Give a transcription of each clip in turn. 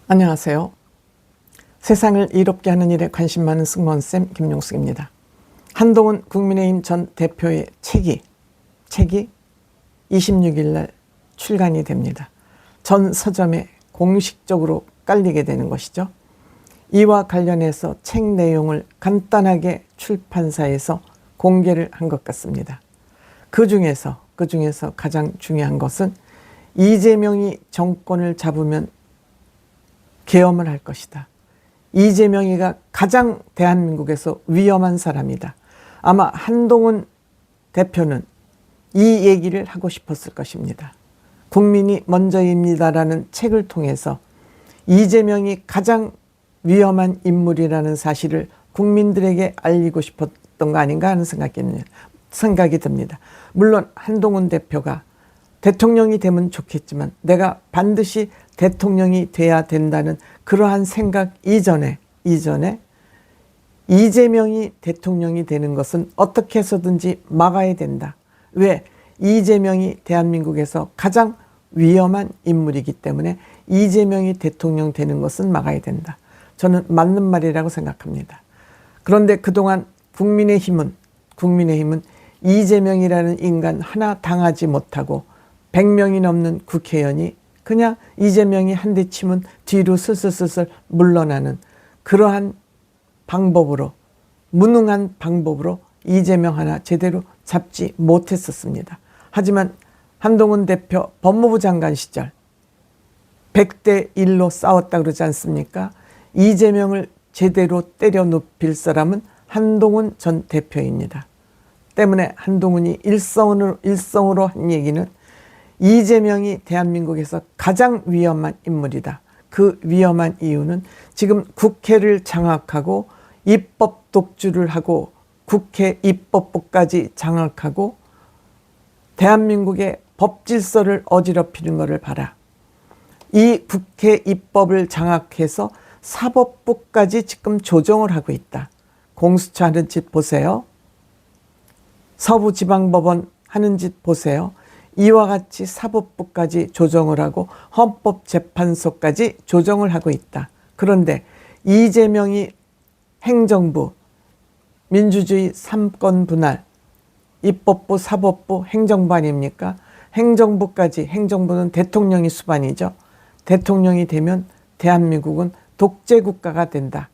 안녕하세요. 세상을 이롭게 하는 일에 관심 많은 승무원쌤 김용숙입니다. 한동훈 국민의힘 전 대표의 책이 26일 날 출간이 됩니다. 전 서점에 공식적으로 깔리게 되는 것이죠. 이와 관련해서 책 내용을 간단하게 출판사에서 공개를 한 것 같습니다. 그 중에서 가장 중요한 것은 이재명이 정권을 잡으면 계엄을 할 것이다. 이재명이가 가장 대한민국에서 위험한 사람이다. 아마 한동훈 대표는 이 얘기를 하고 싶었을 것입니다. 국민이 먼저입니다라는 책을 통해서 이재명이 가장 위험한 인물이라는 사실을 국민들에게 알리고 싶었던 거 아닌가 하는 생각이 듭니다. 물론 한동훈 대표가 대통령이 되면 좋겠지만 내가 반드시 대통령이 돼야 된다는 그러한 생각 이전에 이재명이 대통령이 되는 것은 어떻게 해서든지 막아야 된다. 왜? 이재명이 대한민국에서 가장 위험한 인물이기 때문에 이재명이 대통령 되는 것은 막아야 된다. 저는 맞는 말이라고 생각합니다. 그런데 그동안 국민의힘은 이재명이라는 인간 하나 당하지 못하고 100명이 넘는 국회의원이 그냥 이재명이 한 대 치면 뒤로 슬슬 물러나는 그러한 방법으로, 무능한 방법으로 이재명 하나 제대로 잡지 못했었습니다. 하지만 한동훈 대표 법무부 장관 시절 100대 1로 싸웠다 그러지 않습니까? 이재명을 제대로 때려 눕힐 사람은 한동훈 전 대표입니다. 때문에 한동훈이 일성으로 한 얘기는 이재명이 대한민국에서 가장 위험한 인물이다. 그 위험한 이유는 지금 국회를 장악하고 입법 독주를 하고 국회 입법부까지 장악하고 대한민국의 법 질서를 어지럽히는 것을 봐라. 이 국회 입법을 장악해서 사법부까지 지금 조정을 하고 있다. 공수처 하는 짓 보세요. 서부지방법원 하는 짓 보세요. 이와 같이 사법부까지 조정을 하고 헌법재판소까지 조정을 하고 있다. 그런데 이재명이 행정부, 민주주의 3권 분할, 입법부, 사법부, 행정부 아닙니까? 행정부는 대통령이 수반이죠. 대통령이 되면 대한민국은 독재국가가 된다.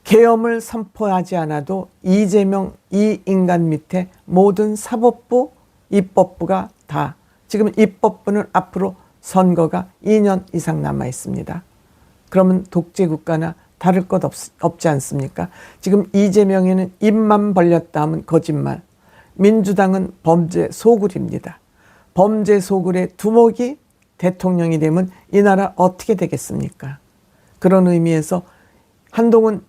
계엄을 선포하지 않아도 이재명 이 인간 밑에 모든 사법부, 입법부가 다 지금 입법부는 앞으로 선거가 2년 이상 남아 있습니다. 그러면 독재국가나 다를 것 없지 않습니까? 지금 이재명에는 입만 벌렸다 하면 거짓말. 민주당은 범죄 소굴입니다. 범죄 소굴의 두목이 대통령이 되면 이 나라 어떻게 되겠습니까? 그런 의미에서 한동훈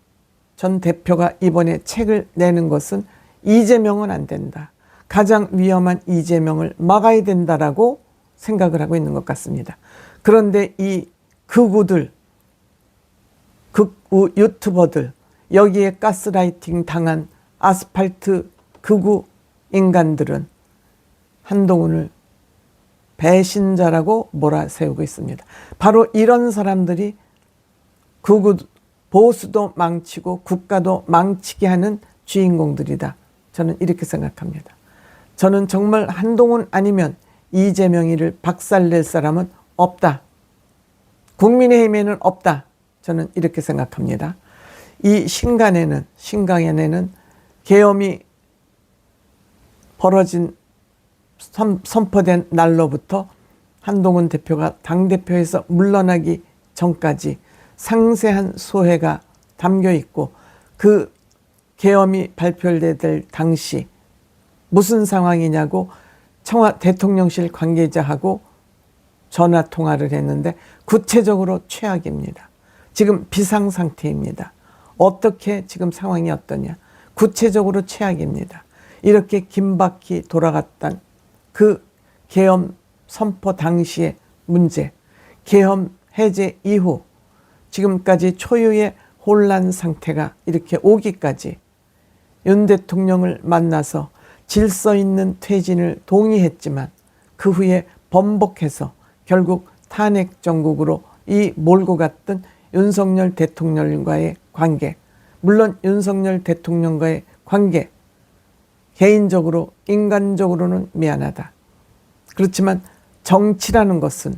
전 대표가 이번에 책을 내는 것은 이재명은 안 된다. 가장 위험한 이재명을 막아야 된다라고 생각을 하고 있는 것 같습니다. 그런데 이 극우 유튜버들, 여기에 가스라이팅 당한 아스팔트 극우 인간들은 한동훈을 배신자라고 몰아세우고 있습니다. 바로 이런 사람들이 극우 보수도 망치고 국가도 망치게 하는 주인공들이다. 저는 이렇게 생각합니다. 저는 정말 한동훈 아니면 이재명이를 박살낼 사람은 없다. 국민의힘에는 없다. 저는 이렇게 생각합니다. 이 신강에는 계엄이 벌어진 선포된 날로부터 한동훈 대표가 당대표에서 물러나기 전까지 상세한 소회가 담겨 있고 그 계엄이 발표될 당시 무슨 상황이냐고 대통령실 관계자하고 전화 통화를 했는데 구체적으로 최악입니다. 지금 비상 상태입니다. 어떻게 지금 상황이 어떠냐? 구체적으로 최악입니다. 이렇게 긴박히 돌아갔던 그 계엄 선포 당시의 문제, 계엄 해제 이후 지금까지 초유의 혼란 상태가 이렇게 오기까지 윤 대통령을 만나서 질서 있는 퇴진을 동의했지만 그 후에 번복해서 결국 탄핵 정국으로 이 몰고 갔던 윤석열 대통령과의 관계, 물론 윤석열 대통령과의 관계, 개인적으로 인간적으로는 미안하다. 그렇지만 정치라는 것은,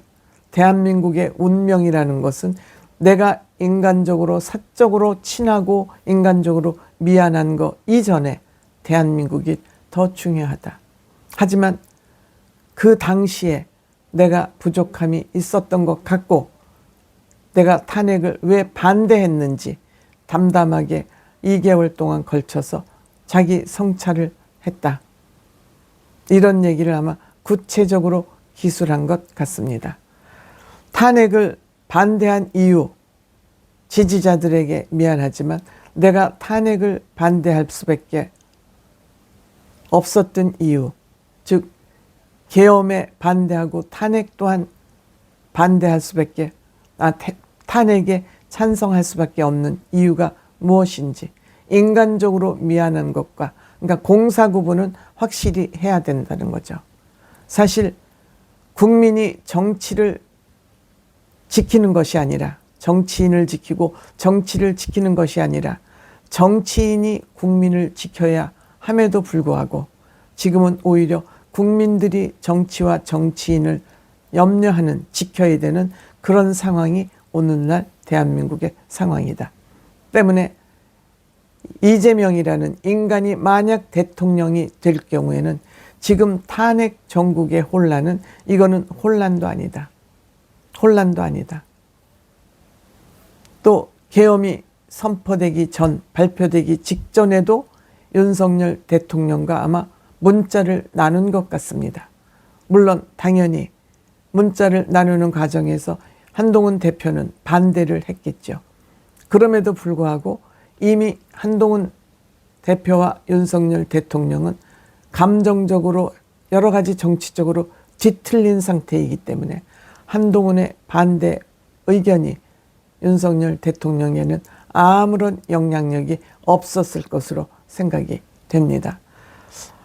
대한민국의 운명이라는 것은 내가 인간적으로 사적으로 친하고 인간적으로 미안한 거 이전에 대한민국이 더 중요하다. 하지만 그 당시에 내가 부족함이 있었던 것 같고 내가 탄핵을 왜 반대했는지 담담하게 2개월 동안 걸쳐서 자기 성찰을 했다. 이런 얘기를 아마 구체적으로 기술한 것 같습니다. 탄핵을 반대한 이유, 지지자들에게 미안하지만 내가 탄핵을 반대할 수밖에 없었던 이유, 즉 계엄에 반대하고 탄핵 또한 반대할 수밖에, 탄핵에 찬성할 수밖에 없는 이유가 무엇인지 인간적으로 미안한 것과, 그러니까 공사 구분은 확실히 해야 된다는 거죠. 사실 국민이 정치를 지키는 것이 아니라, 정치인을 지키고 정치를 지키는 것이 아니라 정치인이 국민을 지켜야 함에도 불구하고 지금은 오히려 국민들이 정치와 정치인을 염려하는, 지켜야 되는 그런 상황이 오늘날 대한민국의 상황이다. 때문에 이재명이라는 인간이 만약 대통령이 될 경우에는 지금 탄핵 전국의 혼란은, 이거는 혼란도 아니다. 혼란도 아니다. 또 계엄이 선포되기 전, 발표되기 직전에도 윤석열 대통령과 아마 문자를 나눈 것 같습니다. 물론 당연히 문자를 나누는 과정에서 한동훈 대표는 반대를 했겠죠. 그럼에도 불구하고 이미 한동훈 대표와 윤석열 대통령은 감정적으로 여러 가지 정치적으로 뒤틀린 상태이기 때문에 한동훈의 반대 의견이 윤석열 대통령에는 아무런 영향력이 없었을 것으로 생각이 됩니다.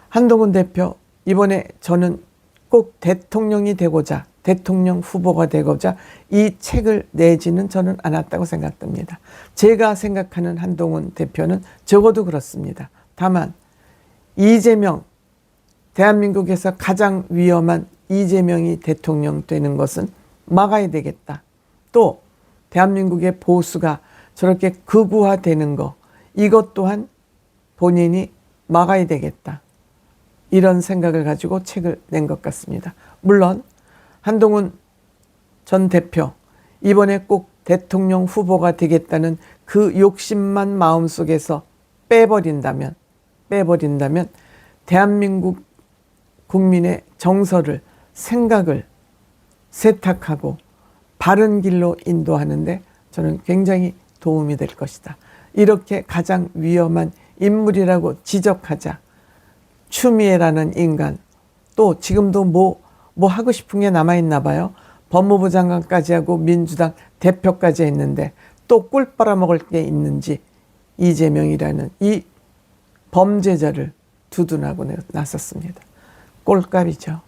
한동훈 대표, 이번에 저는 꼭 대통령이 되고자, 대통령 후보가 되고자 이 책을 내지는 저는 않았다고 생각됩니다. 제가 생각하는 한동훈 대표는 적어도 그렇습니다. 다만 이재명, 대한민국에서 가장 위험한 이재명이 대통령 되는 것은 막아야 되겠다. 또 대한민국의 보수가 저렇게 극우화되는 거, 이것 또한 본인이 막아야 되겠다. 이런 생각을 가지고 책을 낸 것 같습니다. 물론 한동훈 전 대표, 이번에 꼭 대통령 후보가 되겠다는 그 욕심만 마음속에서 빼버린다면 대한민국 국민의 정서를, 생각을 세탁하고 바른 길로 인도하는데 저는 굉장히 도움이 될 것이다. 이렇게 가장 위험한 인물이라고 지적하자 추미애라는 인간, 또 지금도 뭐 하고 싶은 게 남아있나 봐요. 법무부 장관까지 하고 민주당 대표까지 했는데 또 꿀 빨아먹을 게 있는지 이재명이라는 이 범죄자를 두둔하고 나섰습니다. 꼴값이죠.